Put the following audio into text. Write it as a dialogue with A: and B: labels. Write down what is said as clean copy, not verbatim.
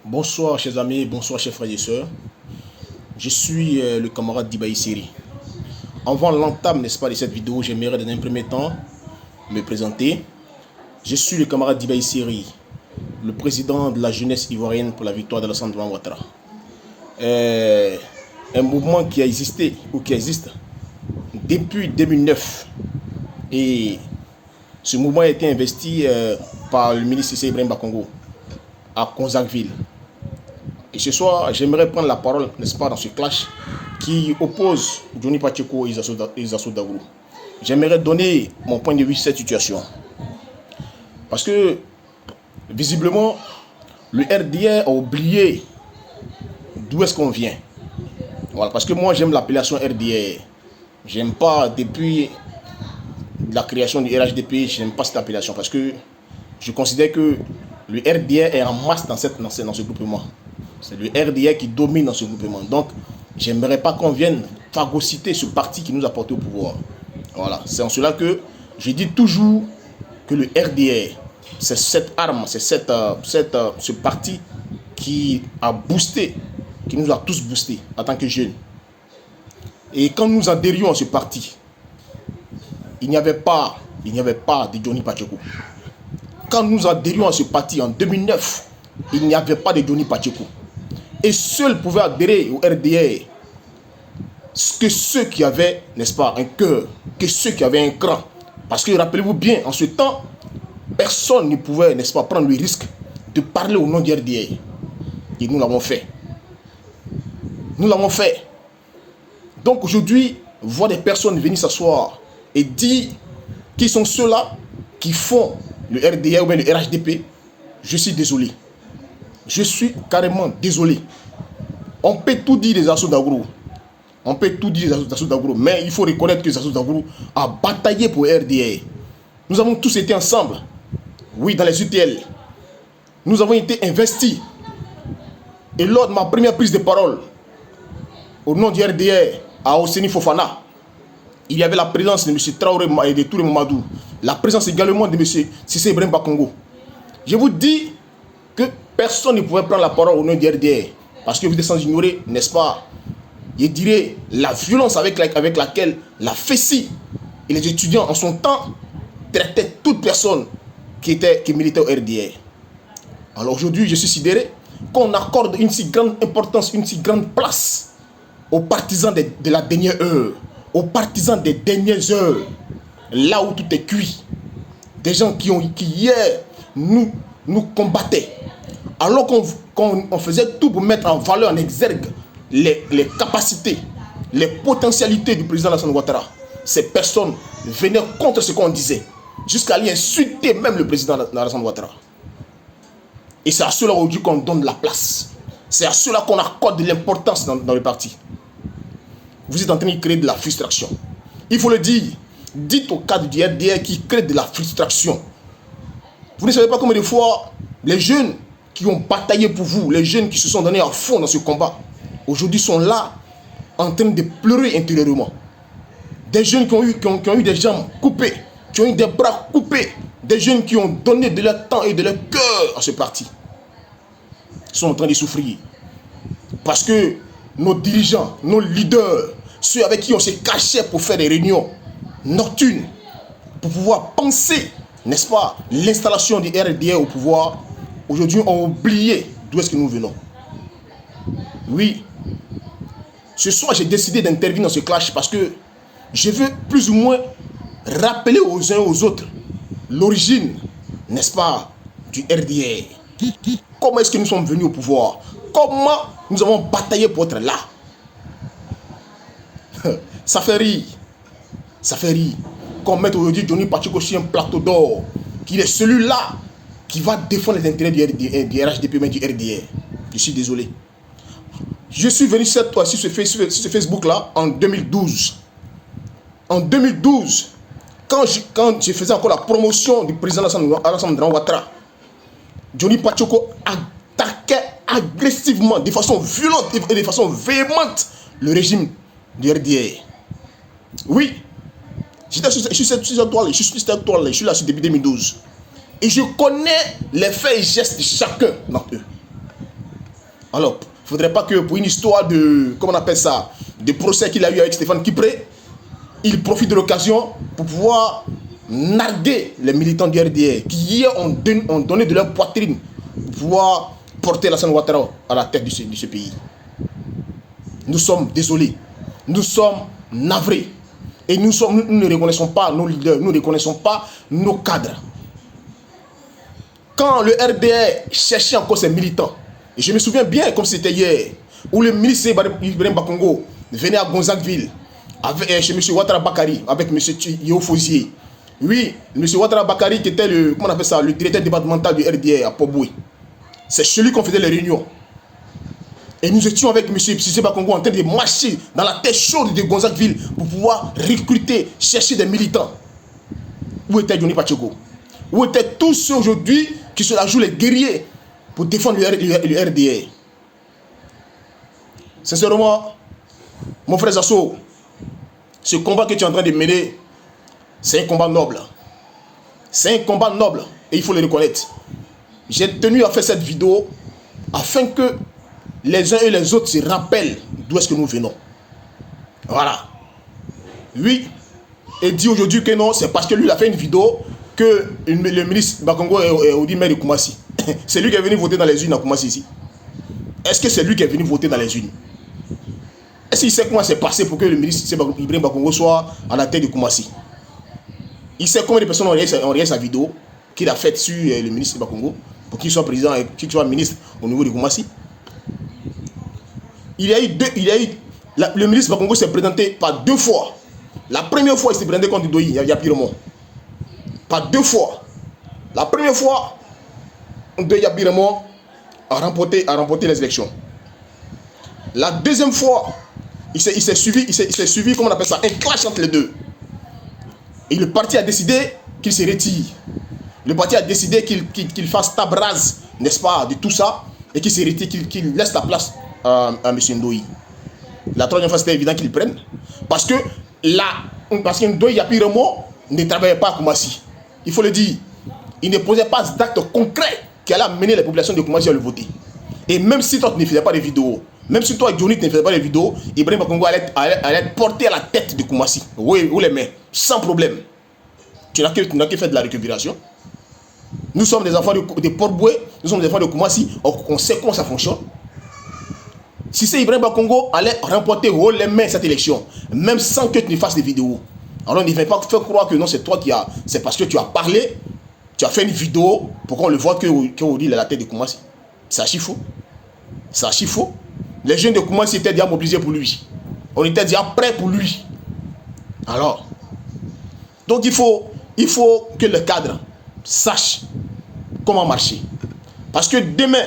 A: Bonsoir chers amis, bonsoir chers frères et sœurs. Je suis le camarade d'Ibaï Siri. Avant l'entame, n'est-ce pas, de cette vidéo, j'aimerais dans un premier temps me présenter. Je suis le camarade d'Ibaï Siri, le président de la jeunesse ivoirienne pour la victoire d'Alassane Dramane Ouattara. Un mouvement qui a existé ou qui existe depuis 2009. Et ce mouvement a été investi par le ministre Cissé Ibrahim Bakongo à Conzacville. Et ce soir, j'aimerais prendre la parole, n'est-ce pas, dans ce clash qui oppose Johnny Pacheco et Zasso Daourou. J'aimerais donner mon point de vue sur cette situation. Parce que, visiblement, le RDA a oublié d'où est-ce qu'on vient. Voilà, parce que moi, j'aime l'appellation RDA. J'aime pas, depuis la création du RHDP, je n'aime pas cette appellation. Parce que je considère que le RDA est en masse dans ce groupement. C'est le RDA qui domine dans ce groupement. Donc, j'aimerais pas qu'on vienne phagocyter ce parti qui nous a porté au pouvoir. Voilà. C'est en cela que je dis toujours que le RDA, c'est cette arme, c'est ce parti qui a boosté, qui nous a tous boosté en tant que jeunes. Et quand nous adhérions à ce parti, il n'y avait pas de Johnny Pacheco. Quand nous adhérions à ce parti en 2009, il n'y avait pas de Johnny Pacheco. Et seuls pouvaient adhérer au RDA que ceux qui avaient, n'est-ce pas, un cœur, que ceux qui avaient un cran. Parce que rappelez-vous bien, en ce temps, personne ne pouvait, n'est-ce pas, prendre le risque de parler au nom du RDA. Et nous l'avons fait. Nous l'avons fait. Donc aujourd'hui, voir des personnes venir s'asseoir et dire qui sont ceux-là qui font le RDA ou bien le RHDP, je suis désolé. Je suis carrément désolé. On peut tout dire des Zasso Daourou. On peut tout dire des Zasso Daourou. Mais il faut reconnaître que Zasso Daourou a bataillé pour le RDA. Nous avons tous été ensemble. Oui, dans les UTL. Nous avons été investis. Et lors de ma première prise de parole, au nom du RDA, à Osseni Fofana, il y avait la présence de M. Traoré et de Touré Mamadou. La présence également de M. Cissé Ibrahim Bakongo. Je vous dis que personne ne pouvait prendre la parole au nom du RDA. Parce que vous êtes sans ignorer, n'est-ce pas, je dirais, la violence avec laquelle la FESI et les étudiants en son temps traitaient toute personne qui militait au RDA. Alors aujourd'hui, je suis sidéré qu'on accorde une si grande importance, une si grande place aux partisans de la dernière heure, aux partisans des dernières heures, là où tout est cuit. Des gens qui hier nous combattaient. Alors qu'on faisait tout pour mettre en valeur, en exergue, les capacités, les potentialités du président Alassane Ouattara. Ces personnes venaient contre ce qu'on disait, jusqu'à aller insulter même le président Alassane Ouattara. Et c'est à cela aujourd'hui qu'on donne la place. C'est à cela qu'on accorde de l'importance dans le parti. Vous êtes en train de créer de la frustration. Il faut le dire. Dites au cadre du RDA qui crée de la frustration. Vous ne savez pas combien de fois les jeunes qui ont bataillé pour vous, les jeunes qui se sont donnés à fond dans ce combat, aujourd'hui sont là en train de pleurer intérieurement. Des jeunes qui ont eu des jambes coupées, qui ont eu des bras coupés, des jeunes qui ont donné de leur temps et de leur cœur à ce parti, sont en train de souffrir. Parce que nos dirigeants, nos leaders, ceux avec qui on s'est caché pour faire des réunions nocturnes, pour pouvoir penser, n'est-ce pas, l'installation du RDA au pouvoir, aujourd'hui ont oublié d'où est-ce que nous venons. Oui, ce soir j'ai décidé d'intervenir dans ce clash parce que je veux plus ou moins rappeler aux uns et aux autres l'origine, n'est-ce pas, du RDA. Comment est-ce que nous sommes venus au pouvoir? Comment nous avons bataillé pour être là? Ça fait rire. Ça fait rire. Qu'on mette aujourd'hui Johnny Pacheco sur un plateau d'or, qu'il est celui-là qui va défendre les intérêts du RHDP, mais du RDA. Je suis désolé. Je suis venu cette fois sur ce Facebook-là en 2012. En 2012, quand je faisais encore la promotion du président Alassane Dramane Ouattara, Johnny Pacheco attaquait agressivement, de façon violente et de façon véhémente, le régime du RDA. Oui, je suis sur cette toile, je suis là depuis 2012. Et je connais les faits et gestes de chacun d'entre eux. Alors, il ne faudrait pas que pour une histoire de, comment on appelle ça, de procès qu'il a eu avec Stéphane Kipré, il profite de l'occasion pour pouvoir narguer les militants du RDR qui hier ont donné de leur poitrine pour pouvoir porter Alassane Ouattara à la tête de ce pays. Nous sommes désolés, nous sommes navrés et nous ne reconnaissons pas nos leaders, nous ne reconnaissons pas nos cadres. Quand le RDR cherchait encore ses militants, et je me souviens bien comme c'était hier, où le ministre Ibrahim Bakongo venait à Gonzagueville avec, chez M. Ouattara Bakari, avec M. Yeo Fosier. Oui, M. Ouattara Bakari qui était le, comment on appelle ça, le directeur départemental du RDR à Poboué. C'est chez lui qu'on faisait les réunions. Et nous étions avec M. Cissé Bakongo en train de marcher dans la terre chaude de Gonzagueville pour pouvoir recruter, chercher des militants. Où était Johnny Pacheco? Où étaient tous ceux aujourd'hui qui se la jouent les guerriers pour défendre le RDR? Sincèrement, mon frère Zasso, ce combat que tu es en train de mener, c'est un combat noble. C'est un combat noble et il faut le reconnaître. J'ai tenu à faire cette vidéo afin que les uns et les autres se rappellent d'où est-ce que nous venons. Voilà. Oui, et dit aujourd'hui que non, c'est parce que lui il a fait une vidéo que le ministre Bakongo est au maire de Koumassi. C'est lui qui est venu voter dans les urnes à Koumassi ici. Est-ce que c'est lui qui est venu voter dans les urnes? Est-ce qu'il sait comment c'est passé pour que le ministre Ibrahim Bakongo soit à la tête de Koumassi? Il sait combien de personnes ont regardé sa vidéo qu'il a faite sur le ministre Bakongo pour qu'il soit président et qu'il soit ministre au niveau de Koumassi? Le ministre Bakongo s'est présenté par 2 fois. La première fois, il s'est présenté contre Doyi, il y a Piremont. Par 2 fois. La première fois, Doyi Piremont a remporté les élections. La deuxième fois, il s'est suivi, comment on appelle ça, un clash entre les deux. Et le parti a décidé qu'il se retire. Le parti a décidé qu'il fasse table rase, n'est-ce pas, de tout ça, et qu'il se retire, qu'il laisse la place à M. Ndoye. La troisième fois, c'était évident qu'il prenne. Parce que Ndoye Yapiremo ne travaillait pas à Koumassi. Il faut le dire. Il ne posait pas d'actes concrets qui allaient amener les populations de Koumassi à le voter. Et même si toi, tu ne faisais pas de vidéos, même si toi, Johnny, tu ne faisais pas de vidéos, Ibrahim Bakongo allait être porté à la tête de Koumassi. Oui, où les mains, sans problème. Tu n'as que fait de la récupération. Nous sommes des enfants de Port-Boué, nous sommes des enfants de Koumassi, on sait comment ça fonctionne. Si c'est Ibrahim Bakongo allait remporter haut les mains cette élection, même sans que tu ne fasses des vidéos. Alors ne viens pas faire croire que non, c'est toi qui as. C'est parce que tu as parlé, tu as fait une vidéo pour qu'on le voit qu'aujourd'hui il est à la tête de Koumassi. C'est archi faux. C'est archi faux. Les jeunes de Koumassi étaient déjà mobilisés pour lui. On était déjà prêts pour lui. Alors, donc il faut que le cadre sache comment marcher. Parce que demain,